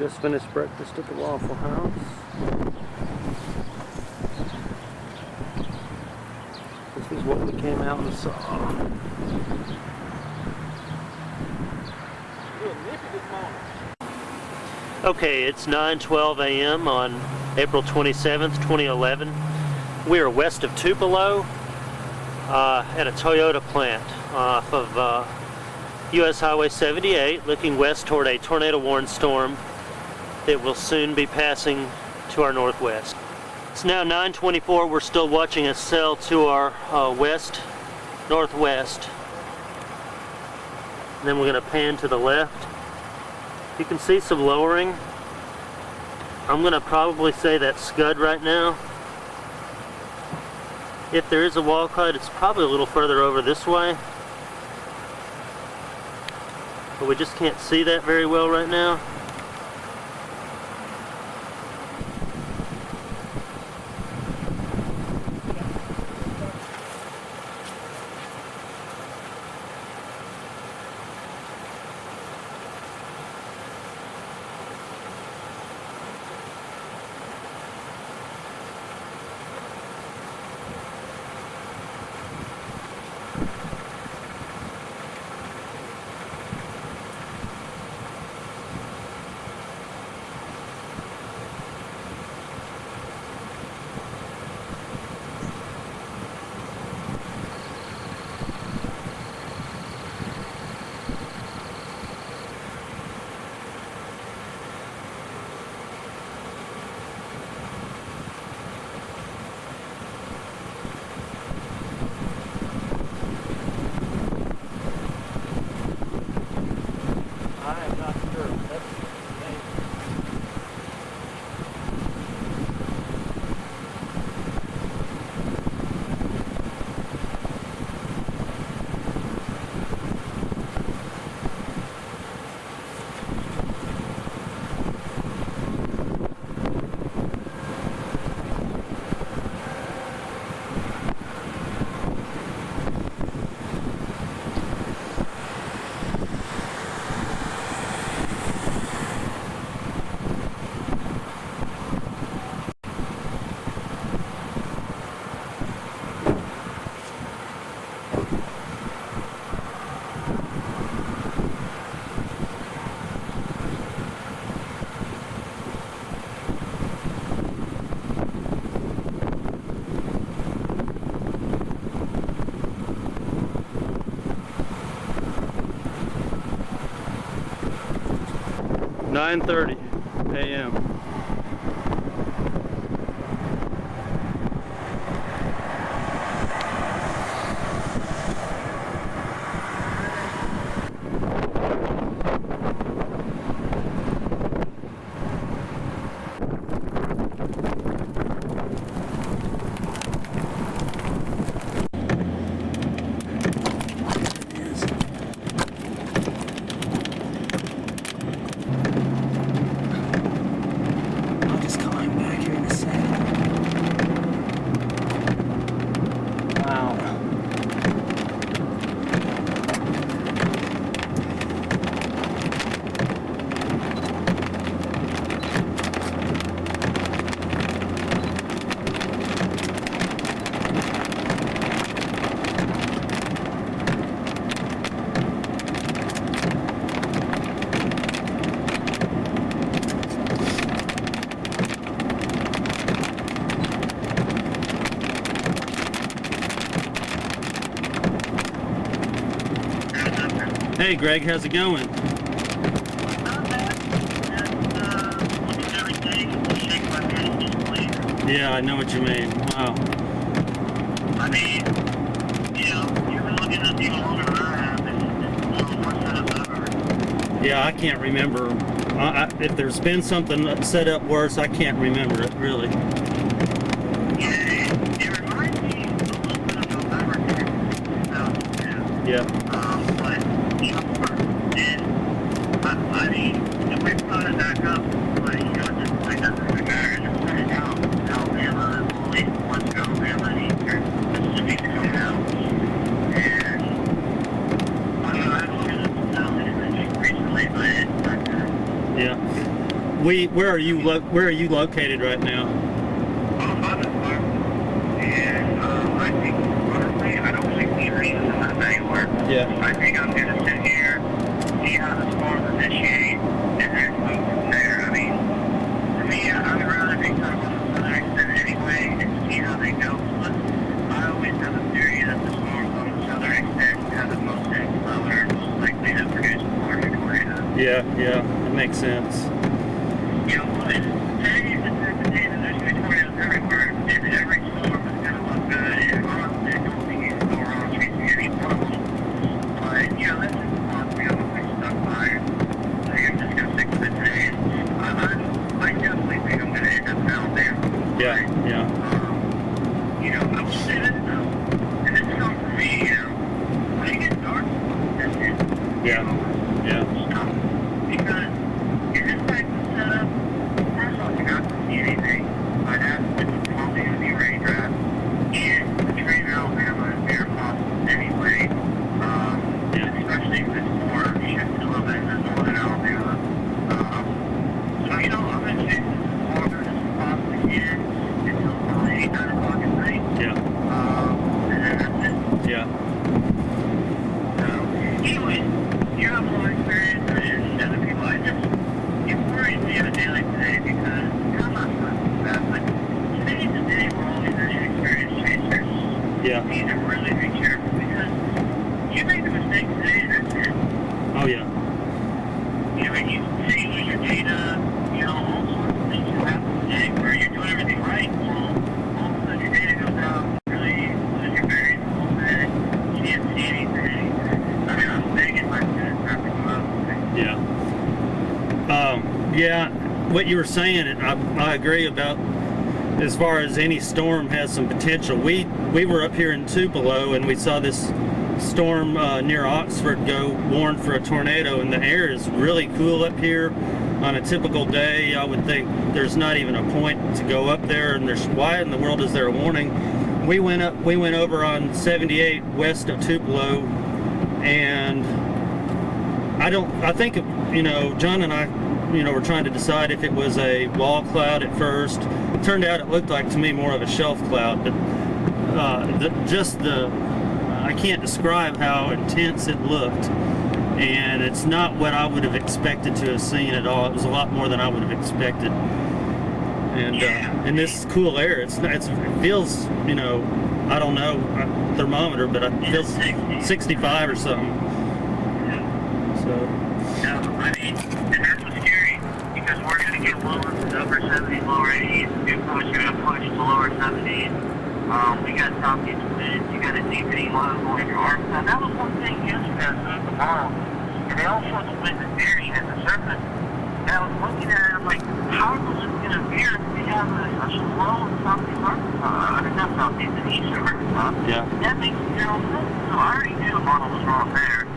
Just finished breakfast at the Waffle House. This is what we came out and saw. Okay, it's 9:12 a.m. on April 27th, 2011. We are west of Tupelo at a Toyota plant off of US Highway 78, looking west toward a tornado-warned storm that will soon be passing to our northwest. It's now 9:24. We're still watching a cell to our west-northwest. And then we're going to pan to the left. You can see some lowering. I'm going to probably say that's scud right now. If there is a wall cut, it's probably a little further over this way. But we just can't see that very well right now. (9:30 a.m.) Hey Greg, how's it going? Yeah, I know what you mean. Wow. I mean, you know, you've been looking at people longer than I have. It's more setup ever. Yeah, I can't remember. If there's been something set up worse, I can't remember it, really. Yeah, it reminds me a little bit of November here in 2002. Yeah. But, you know, and, I mean, if we put it back up, like, you know, just like that, the guy just set it down. Alabama, well, at least once Alabama and Eastern Mississippi to come out. And I don't know, I haven't looked at this now recently, but it's back there. Yeah. where are you located right now? I'm on the farm, and I think, honestly, I don't see any reason to move anywhere. Yeah. I think I'm going to sit here, see how the storms initiate, and then move from there. I mean, for me, I would rather be kind of on the southern extent anyway and see how they go. But I always have a theory that the storms on the southern extent have the most inflow and are most likely to produce larger tornadoes. Yeah, it makes sense. You know, but today is the type of day that there's going to be tornadoes everywhere, and every storm is going to look good, and honestly, I don't think you can go wrong chasing any one of them. But, you know, that's just a philosophy I'm always stuck by. I think I'm just going to stick with it today. I definitely think I'm going to end up in Alabama. Yeah. You know, I will say this, though, and this comes from me, you know, when it gets dark, that's it. Yeah. Stop. Because in this type of setup, first off, you're not going to see anything. But that's it's probably going to be raindrops. And the train in Alabama is very possible anyway. Especially if it's more shifted a little bit in northern Alabama. So, you know, I'm going to chase this as far as possibly can until probably 8, 9 o'clock at night. Yeah. And then that's it. Yeah. So, anyways, you have a lot of experience and other people. It worries me on a day like today because I'm not sure about that, but today is a day where all these experienced chasers need to really be careful because you make a mistake today and that's it. Oh yeah. You know, and you say you lose your data, you know, all sorts of things can happen today where you're doing everything right, well, all of a sudden your data goes out, really lose your bearings a little bit, you can't see anything. I mean, I'm begging my students not to go out today. Yeah, what you were saying, I agree about as far as any storm has some potential. We were up here in Tupelo and we saw this storm near Oxford go warn for a tornado, and the air is really cool up here. On a typical day, I would think there's not even a point to go up there, and there's why in the world is there a warning? We went over on 78 west of Tupelo, and I think, you know, John and I, you know, were trying to decide if it was a wall cloud at first. It turned out it looked like to me more of a shelf cloud, but I can't describe how intense it looked, and it's not what I would have expected to have seen at all. It was a lot more than I would have expected. And in this cool air, it feels, you know, I don't know, thermometer, but it feels 65 or something. So. No, I mean, and that's what's scary, because we're going to get lower to the upper 70s, lower 80s. Newport's going to push to lower 70s. We got southeast winds. You got a deepening low going through Arkansas. That was one thing yesterday I was doing tomorrow. And they all showed the wind and veering at the surface. And I was looking at it, I'm like, how is the wind going to veer if we have a slow in southeast Arkansas? I mean, not southeast, in eastern Arkansas. Yeah. That makes zero sense. So I already knew the model was wrong there.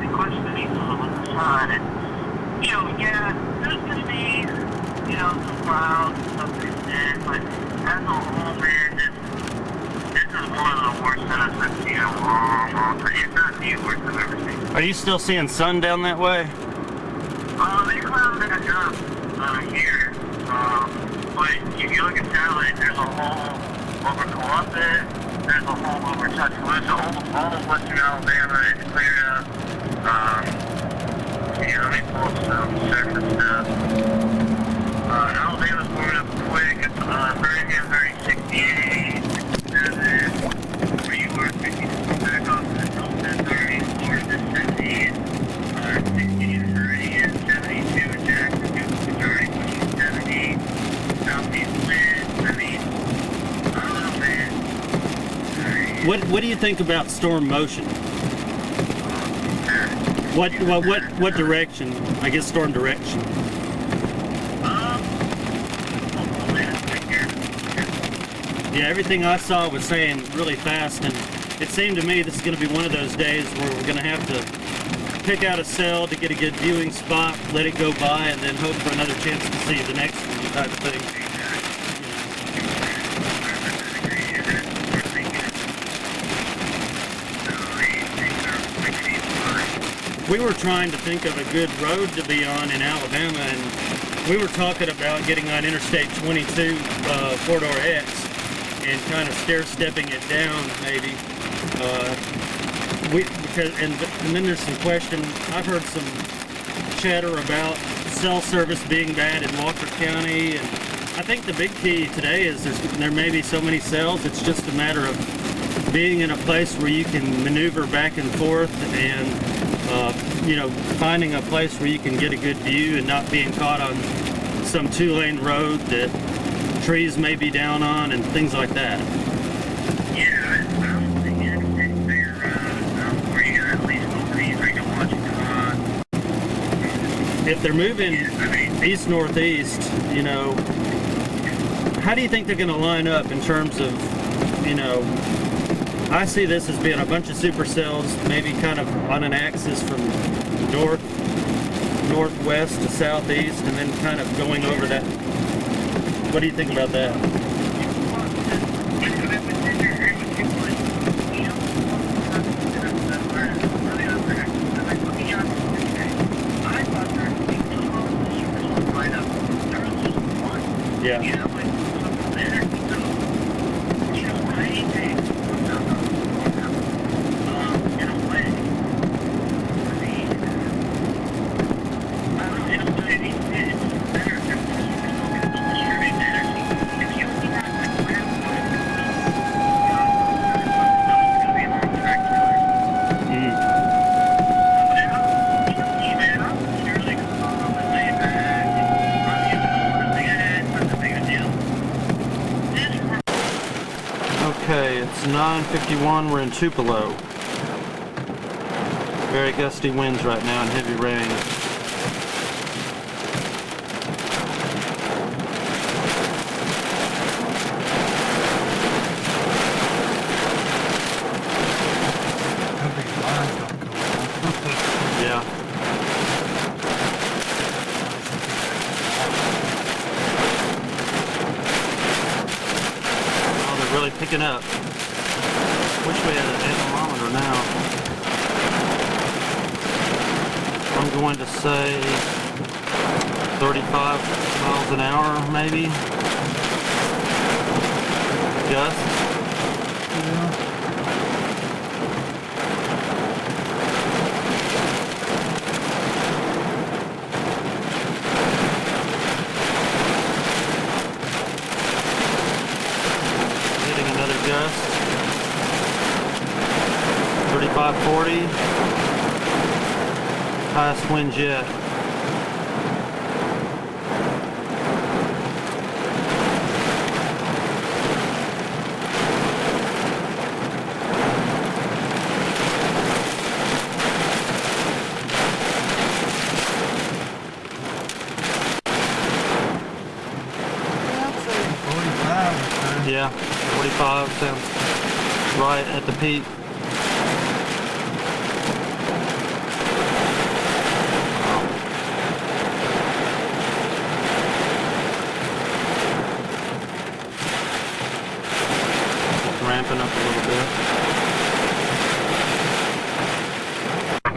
The question to me was with the sun, and, you know, yeah, there's going to be, you know, some clouds and stuff like that, but as a whole, man, this is one of the worst setups I've seen in a long time. If not the worst I've ever seen. Are you still seeing sun down that way? They cloud back up here, but if you look at satellite, there's a hole over Columbus, there's a hole over Tuscaloosa, all of western Alabama is cleared up. Let me pull up some surface stuff. Alabama's warming up quick. Birmingham 68, 67. Where you are 50 back off to the Tulsa 30, Florida 70, 60 in Meridian, 72 in Jackson, majority pushing 70, southeast winds. I mean, I don't know, man. What do you think about storm motion? What direction? I guess storm direction. Yeah, everything I saw was saying really fast, and it seemed to me this is going to be one of those days where we're going to have to pick out a cell to get a good viewing spot, let it go by, and then hope for another chance to see the next one type of thing. We were trying to think of a good road to be on in Alabama, and we were talking about getting on Interstate 22 Corridor X and kind of stair-stepping it down, maybe. And then there's some question. I've heard some chatter about cell service being bad in Walker County, and I think the big key today is there may be so many cells. It's just a matter of being in a place where you can maneuver back and forth, and finding a place where you can get a good view and not being caught on some 2-lane road that trees may be down on and things like that. Yeah, I don't think it's there where you at least over these right to Washington. If they're moving east-northeast, how do you think they're going to line up in terms of, I see this as being a bunch of supercells, maybe kind of on an axis from northwest to southeast, and then kind of going over that. What do you think about that? Yeah. Okay, it's 9:51. We're in Tupelo. Very gusty winds right now and heavy rain. Yeah. Really picking up. Wish we had an anemometer now. I'm going to say 35 miles an hour, maybe. Gust. Yeah. Gust 35-40, highest winds yet. Yeah, 45 sounds right at the peak. Ramping up a little bit.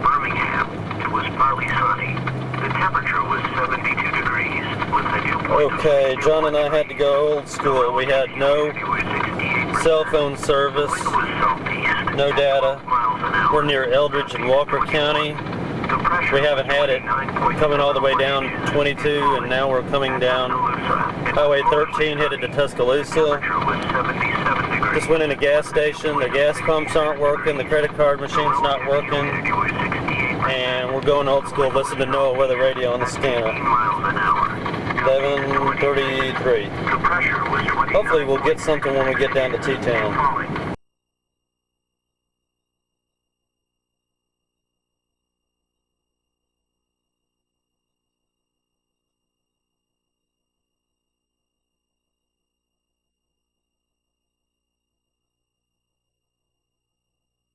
Birmingham, it was partly sunny. The temperature was 72 degrees with a dew point. Okay, John and I had to go old school. We had no cell phone service, no data. We're near Eldridge in Walker County. We haven't had it coming all the way down 22, and now we're coming down Highway 13 headed to Tuscaloosa. Just went in a gas station. The gas pumps aren't working, the credit card machine's not working, and we're going old school. Listen to NOAA weather radio on the scanner. 11:33. Hopefully we'll get something when we get down to T-Town.